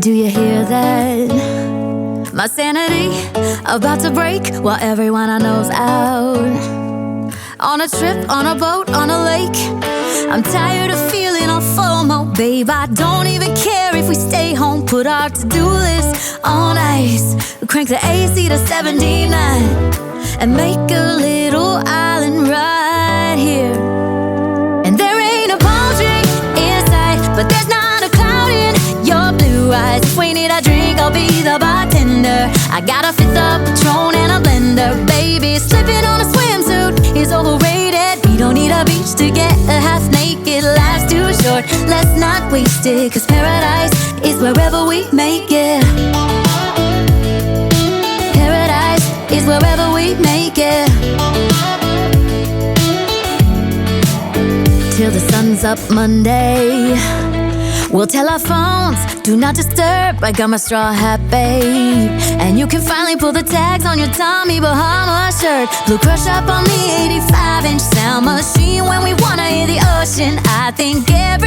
Do you hear that? My sanity about to break while everyone I know's out. On a trip, on a boat, on a lake. I'm tired of feeling all FOMO, babe. I don't even care if we stay home. Put our to-do list on ice. Crank the AC to 79 and make a little island right here. And there ain't a palm tree in sight, but there's not a cloud in your blue eyes. If we need a drink, I'll be the bartender. I got a fifth of Patron and a blender. Baby, slipping on a swimsuit is overrated. We don't need a beach to get a half naked. Life's too short, let's not waste it. Cause paradise is wherever we make it. Paradise is wherever we make it. Till the sun's up Monday, we'll tell our phones, do not disturb. I got my straw hat, babe. And you can finally pull the tags on your Tommy Bahama shirt. Blue crush up on the 85-inch sound machine when we wanna hear the ocean. I think every